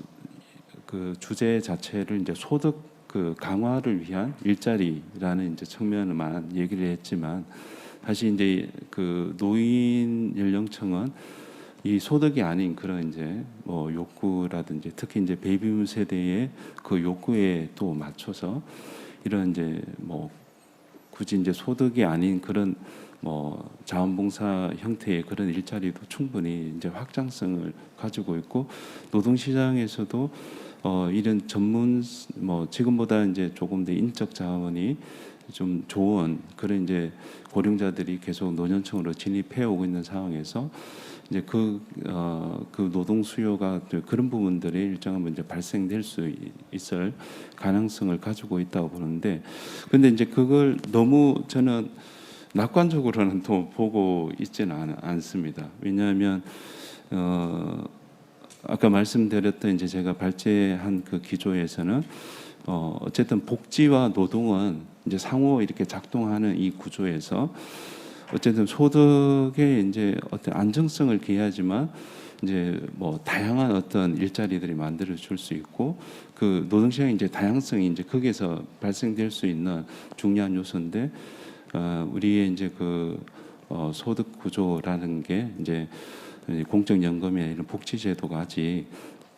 그 주제 자체를 이제 소득 그 강화를 위한 일자리라는 이제 측면만 얘기를 했지만 사실 이제 그 노인 연령층은 이 소득이 아닌 그런 이제 뭐 욕구라든지 특히 이제 베이비붐 세대의 그 욕구에 또 맞춰서 이런 이제 뭐 굳이 이제 소득이 아닌 그런 뭐 자원봉사 형태의 그런 일자리도 충분히 이제 확장성을 가지고 있고 노동시장에서도 이런 전문 뭐 지금보다 이제 조금 더 인적 자원이 좀 좋은 그런 이제 고령자들이 계속 노년층으로 진입해 오고 있는 상황에서 이제 그 노동 수요가 그런 부분들이 일정한 문제 발생될 수 있을 가능성을 가지고 있다고 보는데, 근데 이제 그걸 너무 저는 낙관적으로는 또 보고 있지는 않습니다. 왜냐하면 아까 말씀드렸던 이제 제가 발제한 그 기조에서는 어쨌든 복지와 노동은 이제 상호 이렇게 작동하는 이 구조에서 어쨌든 소득에 이제 어떤 안정성을 기하지만 이제 뭐 다양한 어떤 일자리들이 만들어 줄 수 있고 그 노동시장의 이제 다양성이 이제 거기에서 발생될 수 있는 중요한 요소인데 우리의 이제 그 소득 구조라는 게 이제 공적연금이나 이런 복지제도가 아직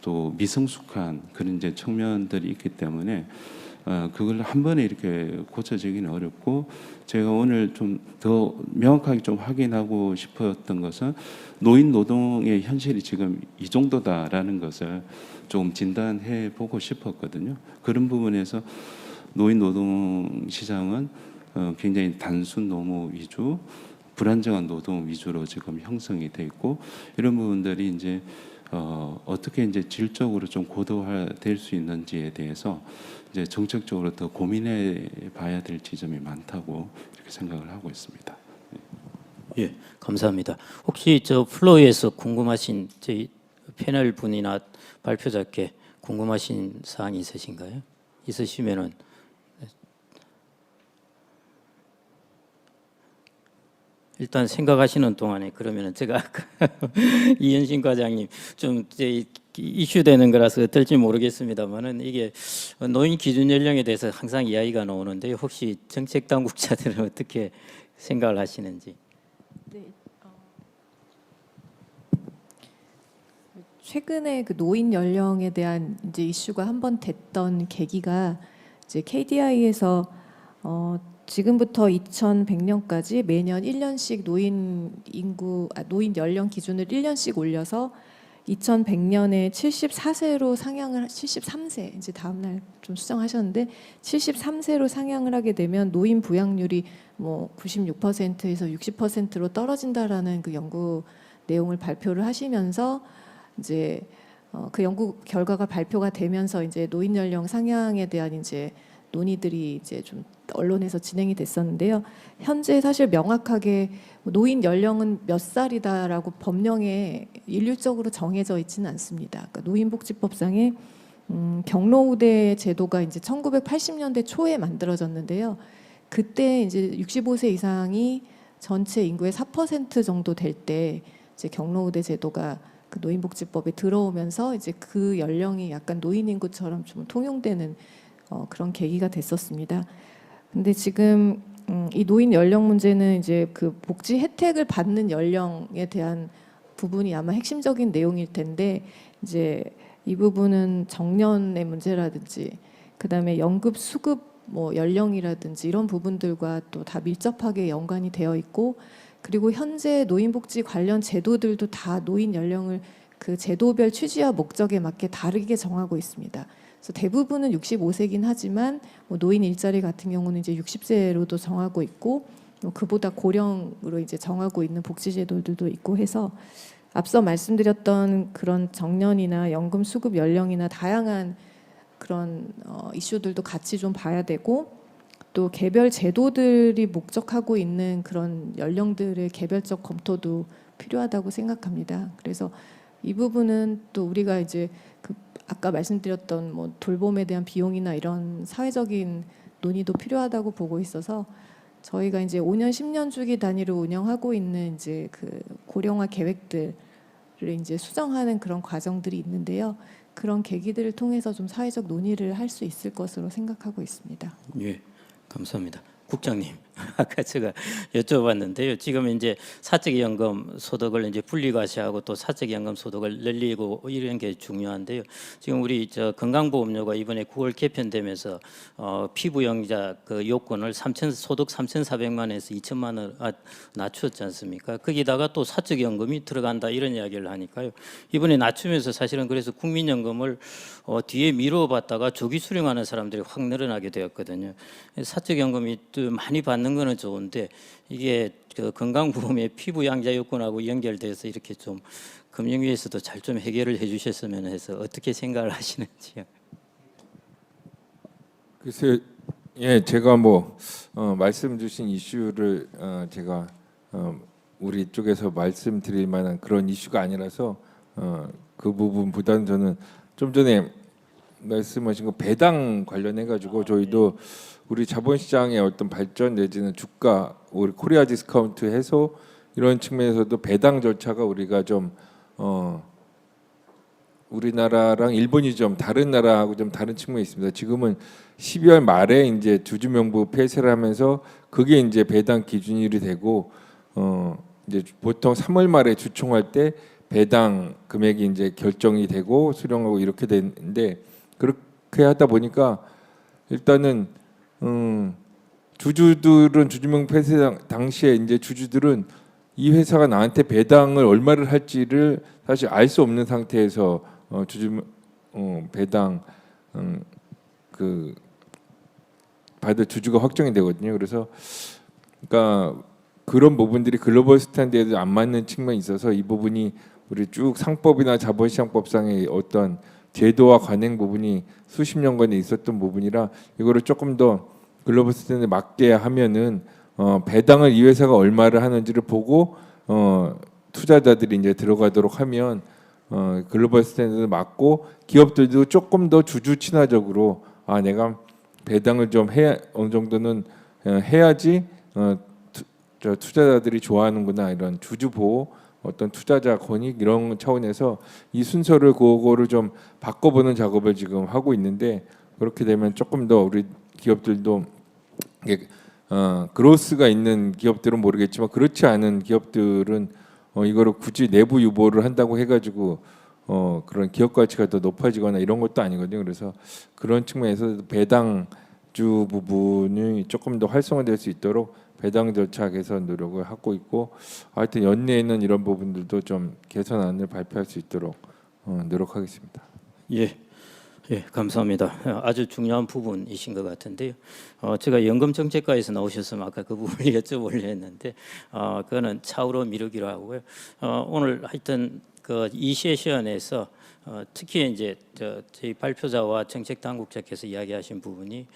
또 미성숙한 그런 이제 측면들이 있기 때문에 그걸 한 번에 이렇게 고쳐지기는 어렵고 제가 오늘 좀 더 명확하게 좀 확인하고 싶었던 것은 노인 노동의 현실이 지금 이 정도다라는 것을 좀 진단해 보고 싶었거든요. 그런 부분에서 노인 노동 시장은 굉장히 단순 노무 위주, 불안정한 노동 위주로 지금 형성이 돼 있고 이런 부분들이 이제 어떻게 이제 질적으로 좀 고도화될 수 있는지에 대해서 이제 정책적으로 더 고민해 봐야 될 지점이 많다고 이렇게 생각을 하고 있습니다. 예, 감사합니다. 혹시 저 플로우에서 궁금하신 저희 패널 분이나 발표자께 궁금하신 사항이 있으신가요? 있으시면은 일단 생각하시는 동안에 그러면은 제가 이현신 과장님 좀 이제 이슈되는 거라서 어떨지 모르겠습니다만은 이게 노인 기준 연령에 대해서 항상 이야기가 나오는데 혹시 정책 당국자들은 어떻게 생각을 하시는지? 네. 최근에 그 노인 연령에 대한 이제 이슈가 한번 됐던 계기가 이제 KDI에서 지금부터 2100년까지 매년 1년씩 노인 연령 기준을 1년씩 올려서 2100년에 74세로 상향을 73세 이제 다음 날 좀 수정하셨는데 73세로 상향을 하게 되면 노인 부양률이 뭐 96%에서 60%로 떨어진다라는 그 연구 내용을 발표를 하시면서 이제 그 연구 결과가 발표가 되면서 이제 노인 연령 상향에 대한 이제 논의들이 이제 좀 언론에서 진행이 됐었는데요. 현재 사실 명확하게 노인 연령은 몇 살이다라고 법령에 일률적으로 정해져 있지는 않습니다. 그러니까 노인복지법상에 경로우대 제도가 이제 1980년대 초에 만들어졌는데요. 그때 이제 65세 이상이 전체 인구의 4% 정도 될 때 이제 경로우대 제도가 그 노인복지법에 들어오면서 이제 그 연령이 약간 노인 인구처럼 좀 통용되는 그런 계기가 됐었습니다. 근데 지금 이 노인 연령 문제는 이제 그 복지 혜택을 받는 연령에 대한 부분이 아마 핵심적인 내용일 텐데 이제 이 부분은 정년의 문제라든지 그다음에 연금 수급 뭐 연령이라든지 이런 부분들과 또 다 밀접하게 연관이 되어 있고 그리고 현재 노인복지 관련 제도들도 다 노인 연령을 그 제도별 취지와 목적에 맞게 다르게 정하고 있습니다. 그래서 대부분은 65세긴 하지만 뭐 노인 일자리 같은 경우는 이제 60세로도 정하고 있고 그보다 고령으로 이제 정하고 있는 복지 제도들도 있고 해서 앞서 말씀드렸던 그런 정년이나 연금 수급 연령이나 다양한 그런 이슈들도 같이 좀 봐야 되고 또 개별 제도들이 목적하고 있는 그런 연령들의 개별적 검토도 필요하다고 생각합니다. 그래서 이 부분은 또 우리가 이제 그 아까 말씀드렸던 뭐 돌봄에 대한 비용이나 이런 사회적인 논의도 필요하다고 보고 있어서 저희가 이제 5년, 10년 주기 단위로 운영하고 있는 이제 그 고령화 계획들을 이제 수정하는 그런 과정들이 있는데요. 그런 계기들을 통해서 좀 사회적 논의를 할 수 있을 것으로 생각하고 있습니다. 예, 감사합니다. 국장님, 아까 제가 여쭤봤는데요. 지금 이제 사적연금 소득을 이제 분리과세하고 또 사적연금 소득을 늘리고 이런 게 중요한데요. 지금 우리 저 건강보험료가 이번에 9월 개편되면서 피부영자 그 요건을 소득 3,400만 원에서 2천만 원 낮췄지 않습니까? 거기다가 또 사적연금이 들어간다 이런 이야기를 하니까요. 이번에 낮추면서 사실은 그래서 국민연금을 뒤에 미뤄봤다가 조기 수령하는 사람들이 확 늘어나게 되었거든요. 사적연금이 또 많이 받는 거는 좋은데 이게 그 건강보험의 피부양자 요건하고 연결돼서 이렇게 좀 금융위에서도 잘 좀 해결을 해주셨으면 해서 어떻게 생각을 하시는지요? 글쎄, 예, 제가 뭐 말씀 주신 이슈를 제가 우리 쪽에서 말씀드릴 만한 그런 이슈가 아니라서 그 부분보다는 저는 좀 전에 말씀하신 거 배당 관련해 가지고 저희도 우리 자본시장의 어떤 발전 내지는 주가 우리 코리아 디스카운트 해소 이런 측면에서도 배당 절차가 우리가 좀 우리나라랑 일본이 좀 다른 나라하고 좀 다른 측면이 있습니다. 지금은 12월 말에 이제 주주명부 폐쇄를 하면서 그게 이제 배당 기준일이 되고 이제 보통 3월 말에 주총할 때 배당 금액이 이제 결정이 되고 수령하고 이렇게 되는데 그렇게 하다 보니까 일단은 주주들은 주주명부 폐쇄 당시에 이제 주주들은 이 회사가 나한테 배당을 얼마를 할지를 사실 알 수 없는 상태에서 배당 그 받을 주주가 확정이 되거든요. 그래서 그러니까 그런 부분들이 글로벌 스탠드에도 안 맞는 측면이 있어서 이 부분이 우리 쭉 상법이나 자본시장법상의 어떤 제도와 관행 부분이 수십 년간에 있었던 부분이라 이거를 조금 더 글로벌 스탠드에 맞게 하면은 배당을 이 회사가 얼마를 하는지를 보고 투자자들이 이제 들어가도록 하면 글로벌 스탠드에 맞고 기업들도 조금 더 주주 친화적으로 내가 배당을 좀 해야 어느 정도는 해야지 투자자들이 좋아하는구나 이런 주주 보호 어떤 투자자 권익 이런 차원에서 이 순서를 그거를 좀 바꿔보는 작업을 지금 하고 있는데 그렇게 되면 조금 더 우리 기업들도 이게 그로스가 있는 기업들은 모르겠지만 그렇지 않은 기업들은 이거를 굳이 내부 유보를 한다고 해가지고 그런 기업 가치가 더 높아지거나 이런 것도 아니거든요. 그래서 그런 측면에서 배당주 부분이 조금 더 활성화될 수 있도록 배당 절차 개선 노력을 하고 있고 하여튼 연내에는 이런 부분들도 좀 개선안을 발표할 수 있도록 노력하겠습니다. 예, 감사합니다. 아주 중요한 부분이신 것 같은데요. 제가 연금정책과에서 나오셨으면 아까 그 부분을 여쭤보려 했는데 그거는 차후로 미루기로 하고요. 오늘 하여튼 이 세션에서 특히 이제 저희 발표자와 정책 당국자께서 이야기하신 부분이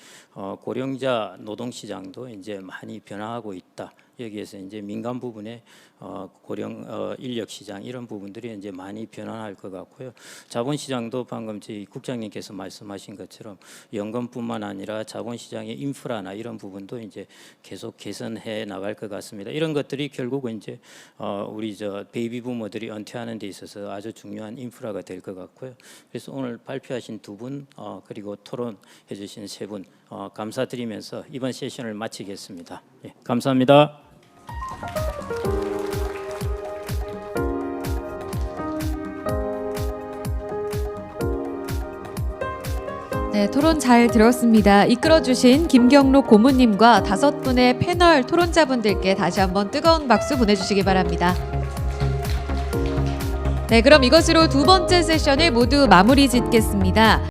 고령자 노동 시장도 이제 많이 변화하고 있다. 여기에서 이제 민간 부분에 고령 인력 시장 이런 부분들이 이제 많이 변화할 것 같고요. 자본 시장도 방금 저희 국장님께서 말씀하신 것처럼 연금뿐만 아니라 자본 시장의 인프라나 이런 부분도 이제 계속 개선해 나갈 것 같습니다. 이런 것들이 결국은 이제 우리 베이비 부모들이 은퇴하는 데 있어서 아주 중요한 인프라가 될 것 같고요. 그래서 오늘 발표하신 두 분 그리고 토론해 주신 세 분 감사드리면서 이번 세션을 마치겠습니다. 예, 감사합니다. 네, 토론 잘 들었습니다. 이끌어주신 김경록 고문님과 5분의 패널 토론자분들께 다시 한번 뜨거운 박수 보내주시기 바랍니다. 네, 그럼 이것으로 두 번째 세션을 모두 마무리 짓겠습니다.